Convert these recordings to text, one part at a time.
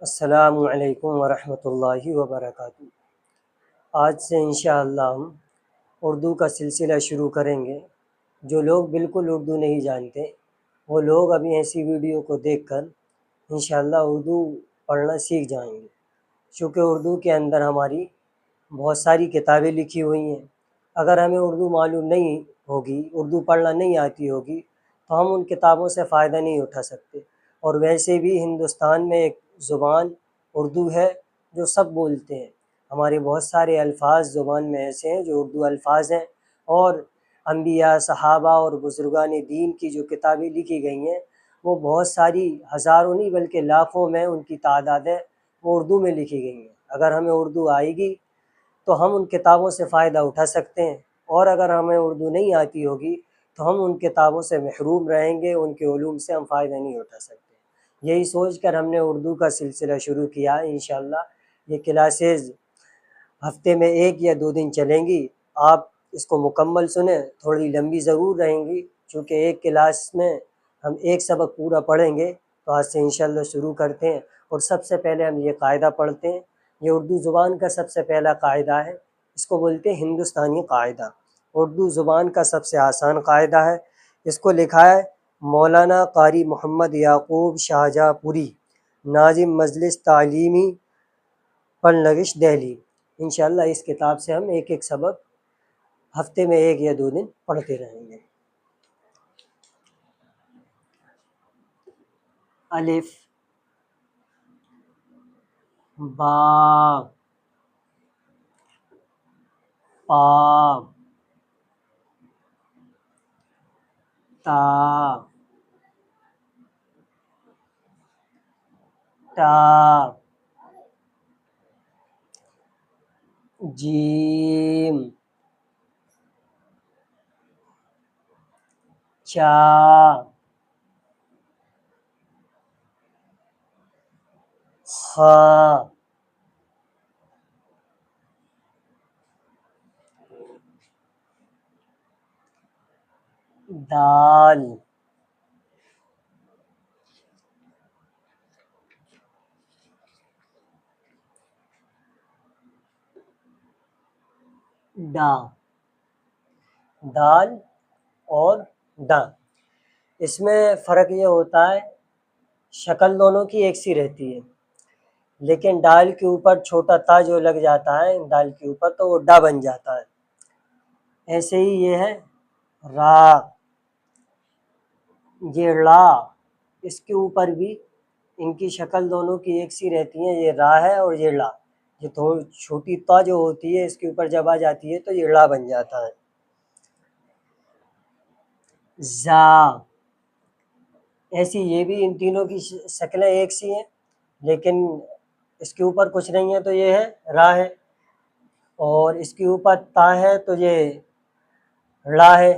السلام علیکم ورحمۃ اللہ وبرکاتہ۔ آج سے انشاءاللہ ہم اردو کا سلسلہ شروع کریں گے۔ جو لوگ بالکل اردو نہیں جانتے وہ لوگ ابھی ایسی ویڈیو کو دیکھ کر انشاءاللہ اردو پڑھنا سیکھ جائیں گے، چونکہ اردو کے اندر ہماری بہت ساری کتابیں لکھی ہوئی ہیں۔ اگر ہمیں اردو معلوم نہیں ہوگی، اردو پڑھنا نہیں آتی ہوگی، تو ہم ان کتابوں سے فائدہ نہیں اٹھا سکتے۔ اور ویسے بھی ہندوستان میں ایک زبان اردو ہے جو سب بولتے ہیں۔ ہمارے بہت سارے الفاظ زبان میں ایسے ہیں جو اردو الفاظ ہیں، اور انبیاء، صحابہ اور بزرگان دین کی جو کتابیں لکھی گئی ہیں وہ بہت ساری، ہزاروں نہیں بلکہ لاکھوں میں ان کی تعداد ہے، وہ اردو میں لکھی گئی ہیں۔ اگر ہمیں اردو آئے گی تو ہم ان کتابوں سے فائدہ اٹھا سکتے ہیں، اور اگر ہمیں اردو نہیں آتی ہوگی تو ہم ان کتابوں سے محروم رہیں گے، ان کے علوم سے ہم فائدہ نہیں اٹھا سکتے۔ یہی سوچ کر ہم نے اردو کا سلسلہ شروع کیا ہے۔ انشاءاللہ یہ کلاسز ہفتے میں 1 یا 2 دن چلیں گی۔ آپ اس کو مکمل سنیں، تھوڑی لمبی ضرور رہیں گی، چونکہ ایک کلاس میں ہم ایک سبق پورا پڑھیں گے۔ تو آج سے انشاءاللہ شروع کرتے ہیں، اور سب سے پہلے ہم یہ قاعدہ پڑھتے ہیں۔ یہ اردو زبان کا سب سے پہلا قاعدہ ہے، اس کو بولتے ہیں ہندوستانی قاعدہ۔ اردو زبان کا سب سے آسان قاعدہ ہے۔ اس کو لکھا ہے مولانا قاری محمد یعقوب شاہجہاں پوری، ناظم مجلس تعلیمی پنلگش دہلی۔ انشاءاللہ اس کتاب سے ہم ایک ایک سبق ہفتے میں 1 یا 2 دن پڑھتے رہیں گے۔ الف، با، پا، تا، ٹا، جیم، چا، خا، دال، ڈا۔ دال اور ڈا، اس میں فرق یہ ہوتا ہے شکل دونوں کی ایک سی رہتی ہے، لیکن ڈال کے اوپر چھوٹا تا جو لگ جاتا ہے دال کے اوپر تو وہ ڈا بن جاتا ہے۔ ایسے ہی یہ ہے را، یہ ڑا، اس کے اوپر بھی ان کی شکل دونوں کی ایک سی رہتی ہیں، یہ را ہے اور یہ ڑا۔ یہ تھوڑی چھوٹی تا جو ہوتی ہے اس کے اوپر جب آ جاتی ہے تو یہ ڑا بن جاتا ہے۔ زا، ایسی یہ بھی ان تینوں کی شکلیں ایک سی ہیں، لیکن اس کے اوپر کچھ نہیں ہے تو یہ ہے را ہے، اور اس کے اوپر تا ہے تو یہ ڑا ہے،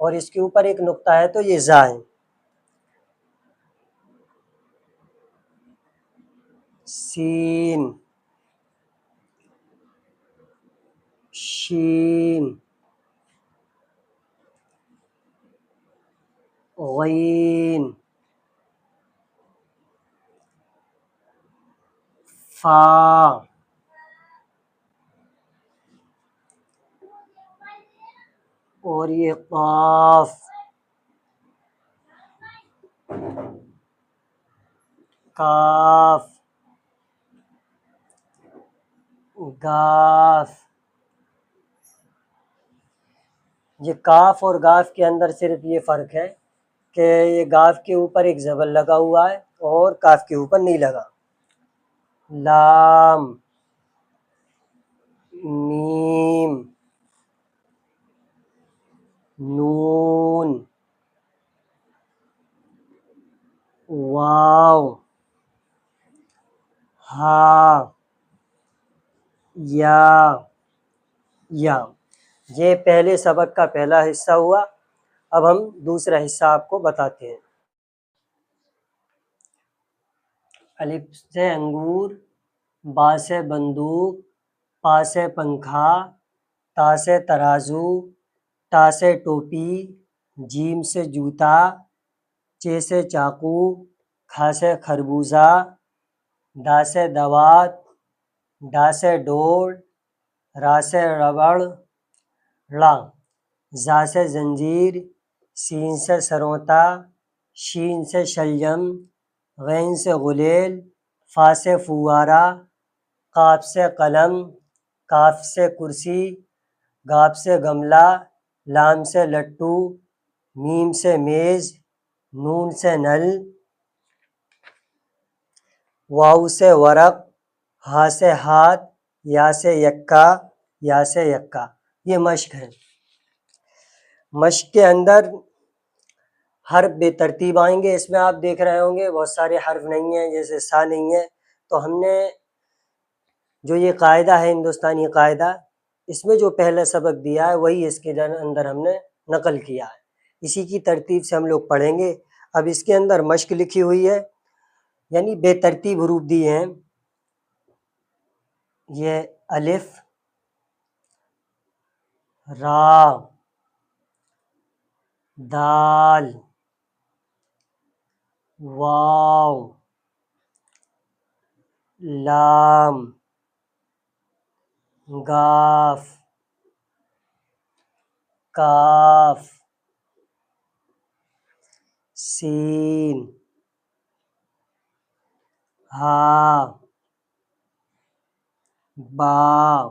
اور اس کے اوپر ایک نقطہ ہے تو یہ زا ہے۔ سین، شین، غین، فا، اور یہ قاف، کاف، گاف۔ یہ کاف اور گاف کے اندر صرف یہ فرق ہے کہ یہ گاف کے اوپر ایک زبر لگا ہوا ہے اور کاف کے اوپر نہیں لگا۔ لام، میم، نون، واو، ہا، یا، یا۔ یہ پہلے سبق کا پہلا حصہ ہوا۔ اب ہم دوسرا حصہ آپ کو بتاتے ہیں۔ الف سے انگور، با سے بندوق، پا سے پنکھا، تا سے ترازو، ٹا سے ٹوپی، جیم سے جوتا، چے سے چاقو، کھا سے خربوزہ، دا سے دوات، ڈا سے ڈور، را سے ربڑ، ڑا، زا سے زنجیر، سین سے سروتا، شین سے شلجم، غین سے غلیل، فا سے فوارہ، قاف سے قلم، کاف سے کرسی، گاف سے گملہ، لام سے لٹو، میم سے میز، نون سے نل، واو سے ورق، ہا سے ہاتھ، یا سے یکا، یا سے یکا۔ یہ مشق ہے۔ مشق کے اندر حرف بے ترتیب آئیں گے، اس میں آپ دیکھ رہے ہوں گے بہت سارے حرف نہیں ہیں، جیسے سا نہیں ہے، تو ہم نے جو یہ قاعدہ ہے ہندوستانی قاعدہ، اس میں جو پہلا سبق دیا ہے وہی اس کے اندر ہم نے نقل کیا ہے، اسی کی ترتیب سے ہم لوگ پڑھیں گے۔ اب اس کے اندر مشق لکھی ہوئی ہے، یعنی بے ترتیب حروف دیے ہیں، یہ الف، را، دال، واو، لام، گاف، کاف، سین، ہا، با،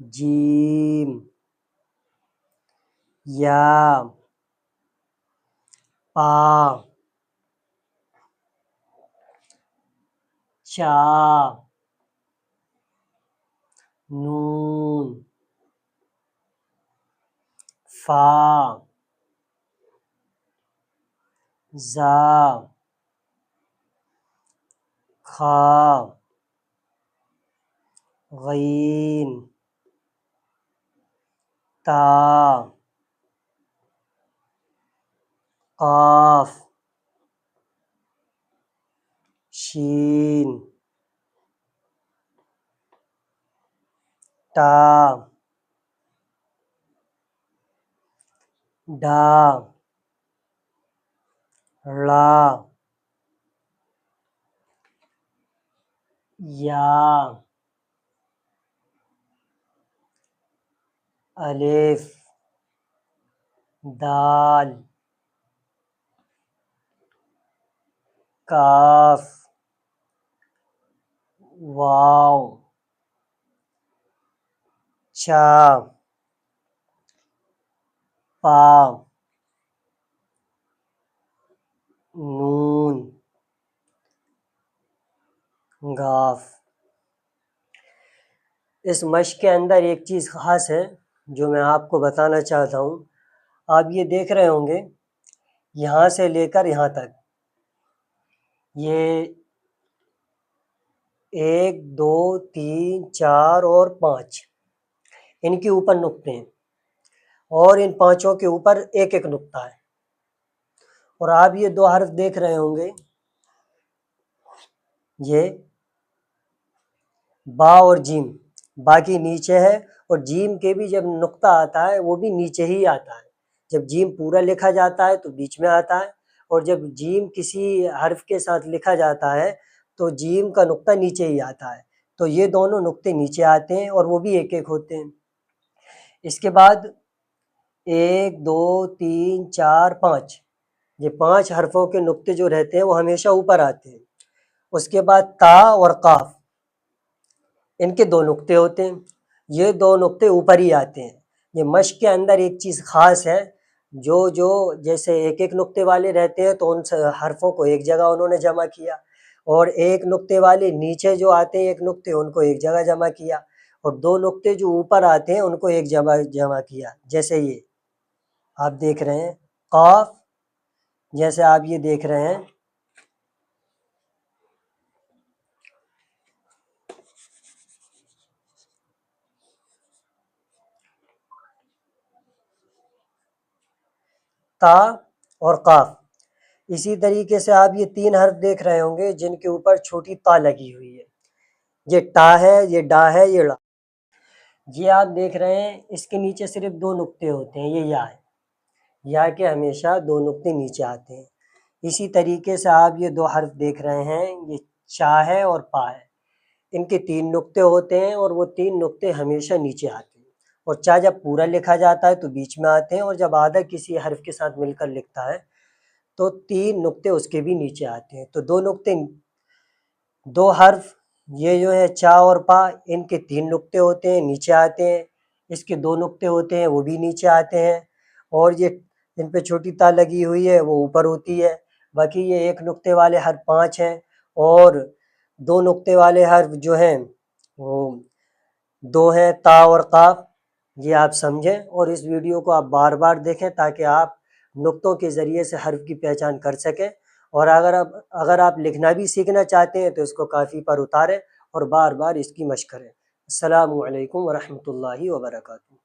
جیم، یا، پا، چا، نون، فا، زا، خا، غین، تا، قاف، شین، تا، ڈا، ڑا، یا، الف، دال، کاف، واو، چا، پا، نون، گاف۔ اس مشق کے اندر ایک چیز خاص ہے جو میں آپ کو بتانا چاہتا ہوں۔ آپ یہ دیکھ رہے ہوں گے یہاں سے لے کر یہاں تک یہ 1 2 3 4 اور 5 ان کے اوپر نقطے ہیں، اور ان پانچوں کے اوپر ایک ایک نقطہ ہے، اور آپ یہ دو حرف دیکھ رہے ہوں گے، یہ با اور جیم، با کی نیچے ہے، اور جیم کے بھی جب نقطہ آتا ہے وہ بھی نیچے ہی آتا ہے۔ جب جیم پورا لکھا جاتا ہے تو بیچ میں آتا ہے، اور جب جیم کسی حرف کے ساتھ لکھا جاتا ہے تو جیم کا نقطہ نیچے ہی آتا ہے، تو یہ دونوں نقطے نیچے آتے ہیں اور وہ بھی ایک ایک ہوتے ہیں۔ اس کے بعد 1 2 3 4 5 یہ 5 حرفوں کے نقطے جو رہتے ہیں وہ ہمیشہ اوپر آتے ہیں۔ اس کے بعد تا اور قاف، ان کے 2 نقطے ہوتے ہیں، یہ 2 نقطے اوپر ہی آتے ہیں۔ یہ مشق کے اندر ایک چیز خاص ہے، جو جیسے ایک ایک نقطے والے رہتے ہیں تو ان حرفوں کو ایک جگہ انہوں نے جمع کیا، اور ایک نقطے والے نیچے جو آتے ہیں ایک نقطے ان کو ایک جگہ جمع کیا، اور 2 نقطے جو اوپر آتے ہیں ان کو ایک جمع کیا۔ جیسے یہ آپ دیکھ رہے ہیں قاف، جیسے آپ یہ دیکھ رہے ہیں تا اور قاف۔ اسی طریقے سے آپ یہ 3 حرف دیکھ رہے ہوں گے جن کے اوپر چھوٹی تا لگی ہوئی ہے، یہ ٹا ہے، یہ ڈا ہے، یہ ڑا۔ یہ آپ دیکھ رہے ہیں اس کے نیچے صرف 2 نقطے ہوتے ہیں، یہ یا ہے، یا کے ہمیشہ 2 نقطے نیچے آتے ہیں۔ اسی طریقے سے آپ یہ 2 حرف دیکھ رہے ہیں، یہ چا ہے اور پا ہے، ان کے 3 نقطے ہوتے ہیں اور وہ 3 نقطے ہمیشہ نیچے آتے ہیں، اور چا جب پورا لکھا جاتا ہے تو بیچ میں آتے ہیں، اور جب آدھا کسی حرف کے ساتھ مل کر لکھتا ہے تو 3 نقطے اس کے بھی نیچے آتے ہیں۔ تو 2 حرف یہ جو ہے چا اور پا، ان کے 3 نقطے ہوتے ہیں، نیچے آتے ہیں، اس کے 2 نقطے ہوتے ہیں وہ بھی نیچے آتے ہیں، اور یہ ان پہ چھوٹی تا لگی ہوئی ہے وہ اوپر ہوتی ہے۔ باقی یہ 1 نقطے والے حرف 5 ہیں، اور 2 نقطے والے حرف جو ہیں وہ 2 ہیں، تا اور قاف۔ یہ آپ سمجھیں اور اس ویڈیو کو آپ بار بار دیکھیں تاکہ آپ نقطوں کے ذریعے سے حرف کی پہچان کر سکیں، اور اگر آپ لکھنا بھی سیکھنا چاہتے ہیں تو اس کو کاپی پر اتاریں اور بار بار اس کی مشق کریں۔ السلام علیکم ورحمۃ اللہ وبرکاتہ۔